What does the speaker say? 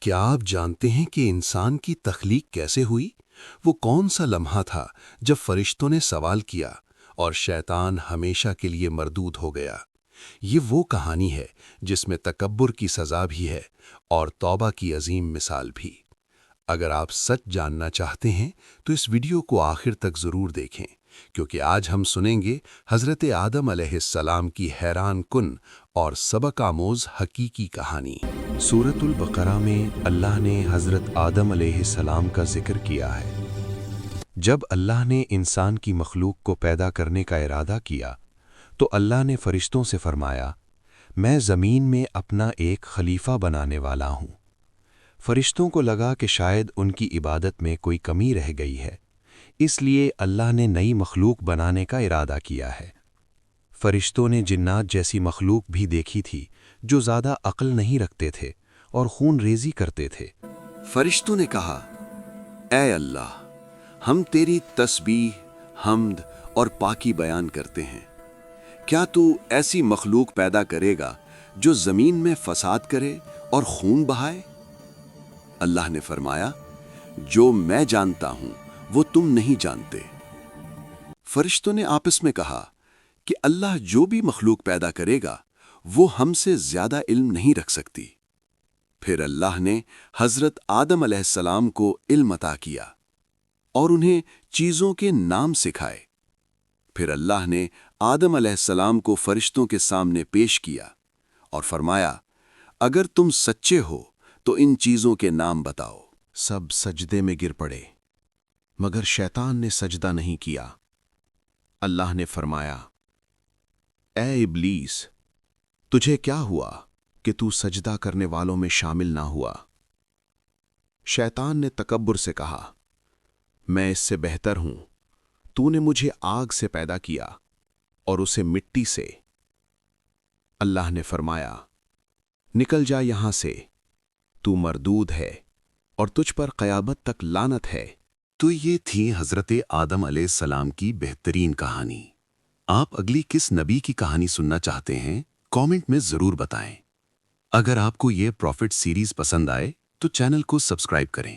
کیا آپ جانتے ہیں کہ انسان کی تخلیق کیسے ہوئی؟ وہ کون سا لمحہ تھا جب فرشتوں نے سوال کیا اور شیطان ہمیشہ کے لیے مردود ہو گیا؟ یہ وہ کہانی ہے جس میں تکبر کی سزا بھی ہے اور توبہ کی عظیم مثال بھی۔ اگر آپ سچ جاننا چاہتے ہیں تو اس ویڈیو کو آخر تک ضرور دیکھیں، کیونکہ آج ہم سنیں گے حضرت آدم علیہ السلام کی حیران کن اور سبق آموز حقیقی کہانی۔ سورۃ البقرہ میں اللہ نے حضرت آدم علیہ السلام کا ذکر کیا ہے۔ جب اللہ نے انسان کی مخلوق کو پیدا کرنے کا ارادہ کیا تو اللہ نے فرشتوں سے فرمایا، میں زمین میں اپنا ایک خلیفہ بنانے والا ہوں۔ فرشتوں کو لگا کہ شاید ان کی عبادت میں کوئی کمی رہ گئی ہے، اس لیے اللہ نے نئی مخلوق بنانے کا ارادہ کیا ہے۔ فرشتوں نے جنات جیسی مخلوق بھی دیکھی تھی جو زیادہ عقل نہیں رکھتے تھے اور خون ریزی کرتے تھے۔ فرشتوں نے کہا، اے اللہ، ہم تیری تسبیح، حمد اور پاکی بیان کرتے ہیں۔ کیا تو ایسی مخلوق پیدا کرے گا جو زمین میں فساد کرے اور خون بہائے؟ اللہ نے فرمایا، جو میں جانتا ہوں وہ تم نہیں جانتے۔ فرشتوں نے آپس میں کہا کہ اللہ جو بھی مخلوق پیدا کرے گا وہ ہم سے زیادہ علم نہیں رکھ سکتی۔ پھر اللہ نے حضرت آدم علیہ السلام کو علم عطا کیا اور انہیں چیزوں کے نام سکھائے۔ پھر اللہ نے آدم علیہ السلام کو فرشتوں کے سامنے پیش کیا اور فرمایا، اگر تم سچے ہو تو ان چیزوں کے نام بتاؤ۔ سب سجدے میں گر پڑے مگر شیطان نے سجدہ نہیں کیا۔ اللہ نے فرمایا، اے ابلیس، تجھے کیا ہوا کہ تو سجدہ کرنے والوں میں شامل نہ ہوا؟ شیطان نے تکبر سے کہا، میں اس سے بہتر ہوں، تو نے مجھے آگ سے پیدا کیا اور اسے مٹی سے۔ اللہ نے فرمایا، نکل جا یہاں سے، تو مردود ہے اور تجھ پر قیامت تک لعنت ہے۔ تو یہ تھی حضرت آدم علیہ السلام کی بہترین کہانی۔ آپ اگلی کس نبی کی کہانی سننا چاہتے ہیں؟ کامنٹ میں ضرور بتائیں۔ اگر آپ کو یہ پروفٹ سیریز پسند آئے تو چینل کو سبسکرائب کریں۔